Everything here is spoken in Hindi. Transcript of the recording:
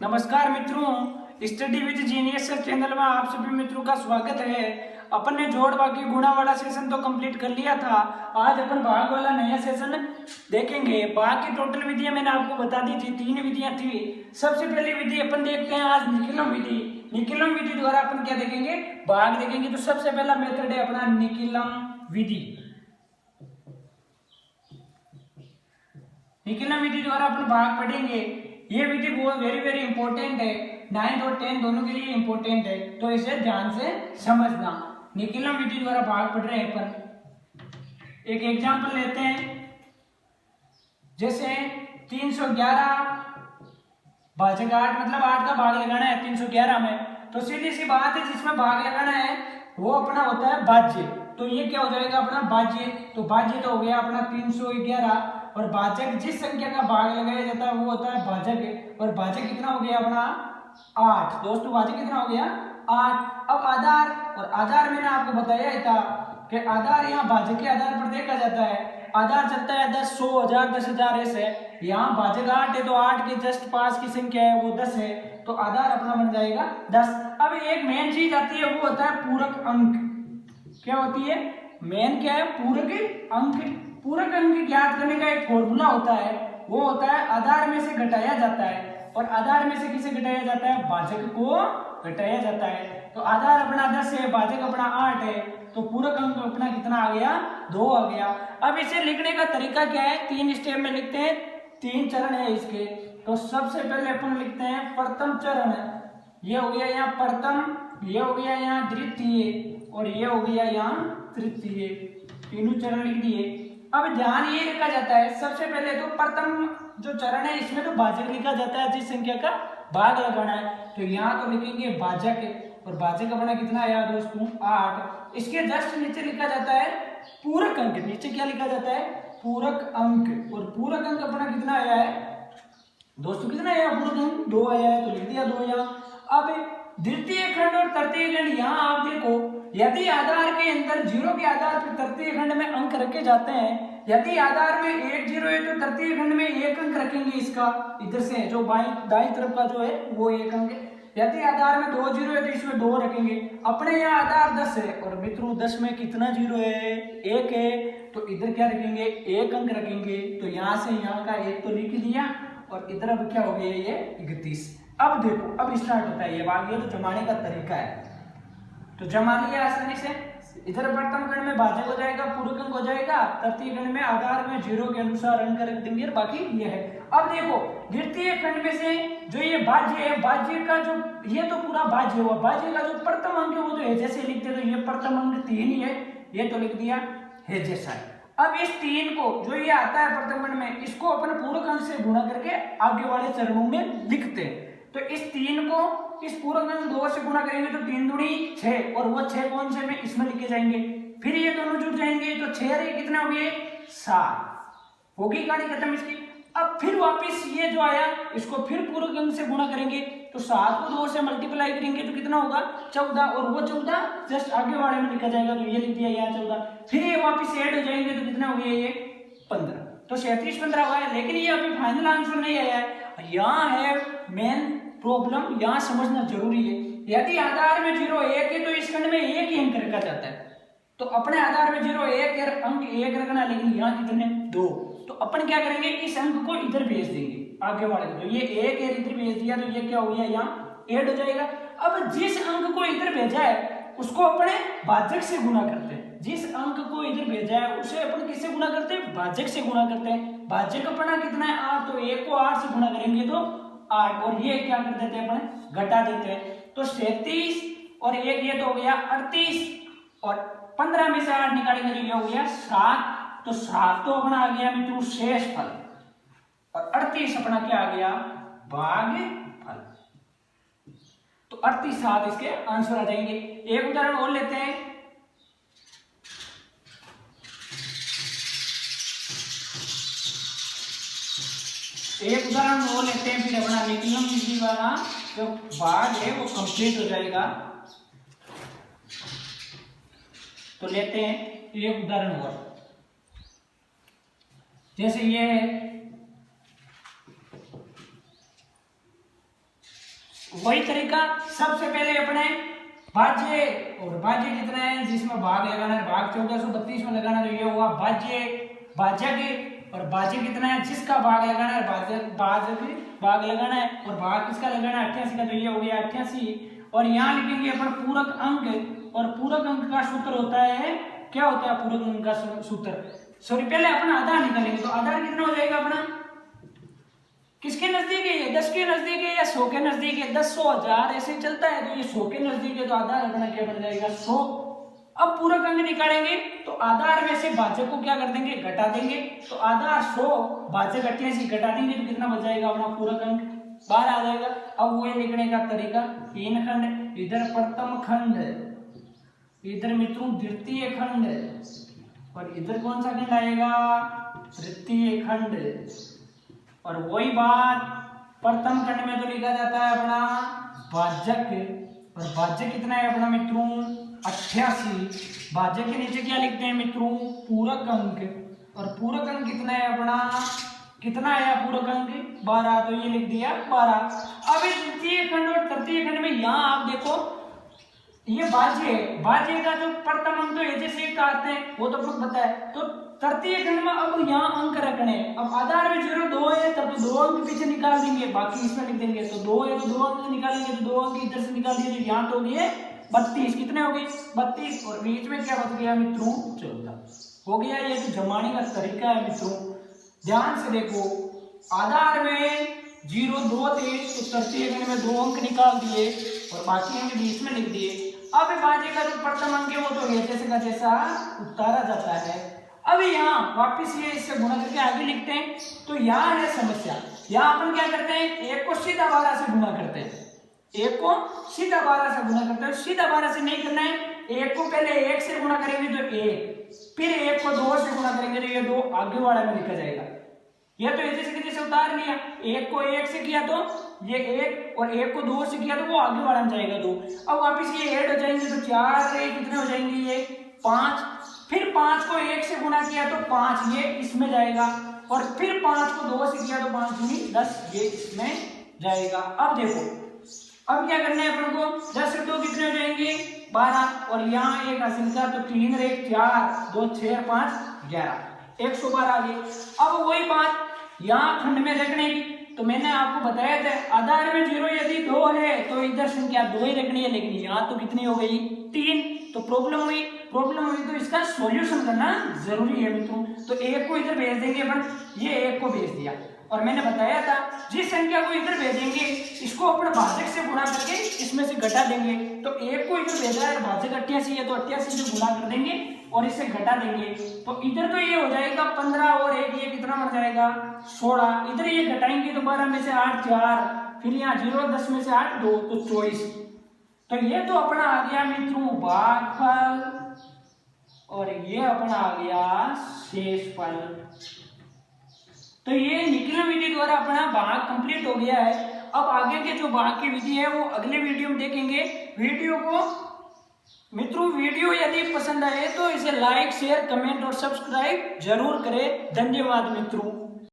नमस्कार मित्रों, स्टडी विद जीनियस चैनल में आप सभी मित्रों का स्वागत है। अपन ने जोड़ बाकी गुणा वाला सेशन तो कंप्लीट कर लिया था। आज अपन भाग वाला नया सेशन देखेंगे। भाग की टोटल विधियां मैंने आपको बता दी थी, 3 विधियां थी। सबसे पहली विधि अपन देखते हैं आज निकिलम विधि। निकिलम विधि द्वारा अपन क्या देखेंगे, भाग देखेंगे। तो सबसे पहला मेथड है अपना निकिलम विधि। निकिलम विधि द्वारा अपन भाग पढ़ेंगे। ये विधि बहुत वेरी इंपॉर्टेंट है, 9th और 10th दोनों के लिए इंपॉर्टेंट है, तो इसे ध्यान से समझना। निकिलम विधि द्वारा भाग पढ़ रहे हैं अपन। एक एग्जांपल लेते हैं, जैसे 311 भाजक 8, मतलब 8 का भाग लगाना है 311 में। तो सीधी सी बात है, जिसमें भाग लगाना है वो अपना होता है भाज्य। तो ये क्या हो जाएगा अपना भाज्य। तो भाज्य तो हो गया अपना 311, और भाजक जिस संख्या का भाग लगाया जाता है वो होता है भाजक। और भाजक कितना हो गया अपना 8। दोस्तों भाजक कितना हो गया 8। अब आधार, और आधार मैंने आपको बताया ही था कि आधार यहाँ भाजक के आधार पर देखा जाता है। आधार चलता है 10, 100, 1000, 10,000 ऐसे। यहाँ भाजक 8 है तो 8 के जस्ट पास की संख्या है वो 10 है, तो आधार अपना बन जाएगा 10। अब एक मेन चीज आती है वो होता है पूरक अंक। क्या होती है मेन, क्या है पूरक अंक। पूरक अंक ज्ञात करने का एक फॉर्मूला होता है, वो होता है आधार में से घटाया जाता है। और आधार में से किसे घटाया जाता है, भाजक को घटाया जाता है। तो आधार अपना 10 है, भाजक अपना 8 है, तो पूरक अंक अपना कितना आ गया 2 आ गया। अब इसे लिखने का तरीका क्या है, 3 स्टेप में लिखते हैं, 3 चरण है इसके। तो सबसे पहले अपन लिखते हैं प्रथम चरण। ये हो गया यहाँ प्रथम, ये हो गया यहाँ द्वितीय, और ये हो गया यहाँ तृतीय। तीनों चरण लिख दिए। अब ध्यान ये रखा जाता है, सबसे पहले तो प्रथम जो चरण है इसमें तो भाजक लिखा जाता है जिस संख्या का भाग लगाना है। तो यहाँ तो लिखेंगे भाजक, और भाजक अपना कितना आया दोस्तों 8। इसके जस्ट नीचे लिखा जाता है पूरक अंक। नीचे क्या लिखा जाता है पूरक अंक, और पूरक अंक अपना कितना आया है दोस्तों, कितना आया पूरक अंक 2 आया है, तो लिख दिया 2 यहाँ। अब द्वितीय खंड और तृतीय खंड, यहाँ आप देखो यदि आधार के अंदर 0 के आधार पर तृतीय खंड में अंक रखे जाते हैं। यदि आधार में 1 0 है तो तृतीय खंड में 1 अंक रखेंगे। इसका इधर से जो दाईं तरफ का जो है वो 1 अंक है। यदि आधार में 2 0 है तो इसमें 2 रखेंगे। अपने यहाँ आधार 10 है, और मित्रों 10 में कितना 0 है 1 है, तो इधर क्या रखेंगे 1 अंक रखेंगे। तो यहाँ से यहाँ का 1 तो लिख दिया, और इधर अब क्या हो गया ये 31। अब देखो अब स्टार्ट होता है ये भाग, ये तो जमाने का तरीका है, तो जमा लिया आसानी से। इधर प्रथम खंड में भाजक हो जाएगा, पूरक अंक हो जाएगा, तृतीय खंड में आधार में 0 के अनुसार अंक रख देंगे, और बाकी ये है। अब देखो द्वितीय खंड में से जो ये भाज्य है, भाज्य का जो ये तो पूरा भाज्य हुआ, भाज्य का जो प्रथम अंक है वो तो है जैसे लिखते, तो ये प्रथम अंक 3 ही है, ये तो लिख दिया है जैसा है। अब इस 3 को जो ये आता है प्रथम खंड में, इसको अपन पूरक अंक से गुणा करके आगे वाले चरणों में लिखते हैं। तो इस 3 को इस पूरक अंक 2 से गुणा करेंगे तो 3 दूनी 6, और वो 6 कौन से में इसमें लिखे जाएंगे। फिर ये दोनों जुड़ जाएंगे तो 6 रे कितने हो गए 7, होगी कहानी खत्म इसकी। अब फिर वापस ये जो आया इसको फिर पूरक अंक से गुणा करेंगे, तो 7 को 2 से मल्टीप्लाई करेंगे तो कितना होगा 14, और वो 14 जस्ट आगे वाले में लिखा जाएगा, तो ये लिख दिया यहाँ 14। फिर ये वापस ऐड हो जाएंगे तो कितना हो गया ये 15, तो 37 15 हुआ है। लेकिन ये अभी फाइनल आंसर नहीं आया है, यहाँ है मेन प्रॉब्लम, यहाँ समझना जरूरी है। यदि आधार में 0 1 है तो इस खंड में 1 ही अंक रखा जाता है, तो अपने आधार में 0 1 अंक 1 रखना, लेकिन यहाँ कितने 2, तो अपन क्या करेंगे इस अंक को इधर भेज देंगे आगे वाले को। तो ये 1 है इधर भेज दिया, तो ये क्या हो गया यहाँ ऐड हो जाएगा। अब जिस अंक को इधर भेजा है उसको अपने भाजक से गुणा करते हैं। जिस अंक को इधर भेजा है उसे अपन किससे गुणा करते हैं, भाजक से गुणा करते हैं। भाजक अपना कितना है 8, तो 1 को 8 से गुणा करेंगे तो 8, और ये क्या कर देते हैं अपन घटा देते हैं, तो 37 और 1 ये तो हो गया 38, और 15 में से 8 निकालेंगे तो ये हो गया 7, तो 7 तो अपना आ गया मित्रों शेष फल, और 38 अपना क्या आ गया भाग फल। तो 38 7 इसके आंसर आ जाएंगे। एक उदाहरण और लेते हैं, एक उदाहरण और लेते हैं, फिर अपना निकिलम विधि वाला जो भाग है वो कंप्लीट हो जाएगा। तो लेते हैं एक उदाहरण और, जैसे ये है वही तरीका, सबसे पहले अपने भाज्य, और भाज्य कितना है जिसमें भाग लगाना है, भाग 1432 में लगाना, तो ये हुआ भाज्य, भाज्य के, और भाज्य कितना है जिसका भाग लगाना है, भाग लगाना है, और भाग किसका लगाना है 88 का, तो ये हो गया 88। और यहाँ लिखेंगे अपन पूरक अंक, और पूरक अंक का सूत्र होता है, क्या होता है पूरक अंक का सूत्र, सॉरी पहले अपना आधार निकालेंगे, तो आधार कितना हो जाएगा अपना, किसके नजदीक है ये, 10 के नजदीक है या 100 के नजदीक है, 10, 100, 1000 ऐसे चलता है, तो ये 100 के नजदीक है, तो आधार अपना क्या बन जाएगा 100। अब पूरक अंक निकालेंगे तो आधार में से भाजक को क्या कर देंगे, घटा देंगे, तो आधार 100 भाजक 88 घटा देंगे तो कितना बच जाएगा अपना पूरक अंक 12 आ जाएगा। अब वो लिखने का तरीका, 3 खंड, इधर प्रथम खंड, इधर मित्रों द्वितीय खंड, और इधर कौन सा खंड आएगा, तृतीय खंड। और वही बात प्रथम खंड में तो लिखा जाता है अपना भाजक, और भाजक कितना है अपना मित्रों 88, भाजक के नीचे क्या लिखते हैं मित्रों पूरक अंक, और पूरक अंक कितना है अपना, कितना आया पूरक अंक 12, तो ये लिख दिया 12। अब इस द्वितीय खंड और तृतीय खंड में यहाँ आप देखो ये भाज्य है, भाज्य का जो प्रथम अंक तो ऐसे से काटते हैं वो तो आपको पता है, तो तृतीय खंड में अब यहाँ अंक रखने हैं, अब आधार में 0 2 है तब तो 2 अंक पीछे निकाल देंगे, बाकी इसमें लिख देंगे, तो 2 है तो 2 अंक निकालेंगे, तो 2 अंक इधर से निकाल दिए, तो यहाँ तो ये 32, कितने हो गए 32, और बीच में क्या बच गया मित्रों 14 हो गया। ये जो जमाने का तरीका है मित्रों, ध्यान से देखो, आधार में 0 2 थे तो तृतीय खंड में 2 अंक निकाल दिए और बाकी अंक बीच में लिख दिए। अब भाज्य का जो प्रथम अंक है वो तो जैसे का जैसा उतारा जाता है। अब यहाँ वापिस ये इससे गुणा करके आगे लिखते हैं, तो यहाँ है समस्या, यहाँ अपन क्या करते हैं, एक को सीधा 12 से गुणा करते हैं, एक को सीधा 12 से गुणा करते हैं, सीधा 12 से नहीं करना है, एक को पहले 1 से गुणा करेंगे तो 1, फिर 1 को 2 से गुणा करेंगे तो ये 2 आगे वाला में लिखा जाएगा। ये तो जैसे उतार लिया, 1 को 1 से किया तो ये 1, और 1 को 2 से किया तो वो आगे वाला में जाएगा 2। अब वापिस ये ऐड हो जाएंगे तो 4 कितने हो जाएंगे ये 5, फिर 5 को 1 से गुणा किया तो 5 ये इसमें जाएगा, और फिर 5 को 2 से किया तो 5 दूनी 10 ये इसमें जाएगा। अब देखो अब क्या करना है अपन को, 10 से 2 कितने हो जाएंगे 12, और यहाँ एक हासिल का तो 3 और 1 4, 2 6 5 11, 112 आ गई। अब वही बात यहाँ खंड में रखने की, तो मैंने आपको बताया था आधार में 0 यदि 2 है तो इधर संख्या 2 ही रखनी है, लेकिन यहाँ तो कितनी हो गई 3, तो प्रॉब्लम हुई तो इसका सॉल्यूशन करना जरूरी है मित्रों। तो 1 को इधर भेज देंगे अपन, ये 1 को भेज दिया, और मैंने बताया था जिस संख्या को इधर भेजेंगे इसको अपन भाजक से गुणा करके इसमें से घटा देंगे, तो 1 को इधर भेजा है भाजक 88 है तो 88 से गुणा कर देंगे और इससे घटा देंगे, तो इधर तो ये हो जाएगा 15 और 1 ये कितना बन जाएगा 16, इधर ये घटाएंगे तो 12 में से 8 4, फिर यहाँ 0 10 में से 8 2 तो 24। तो ये तो अपना आ गया मित्रों भागफल, और ये अपना आ गया शेषफल। तो ये निकलन विधि द्वारा अपना भाग कंप्लीट हो गया है। अब आगे के जो भाग की विधि है वो अगले वीडियो में देखेंगे। वीडियो को मित्रों वीडियो यदि पसंद आए तो इसे लाइक शेयर कमेंट और सब्सक्राइब जरूर करें। धन्यवाद मित्रों।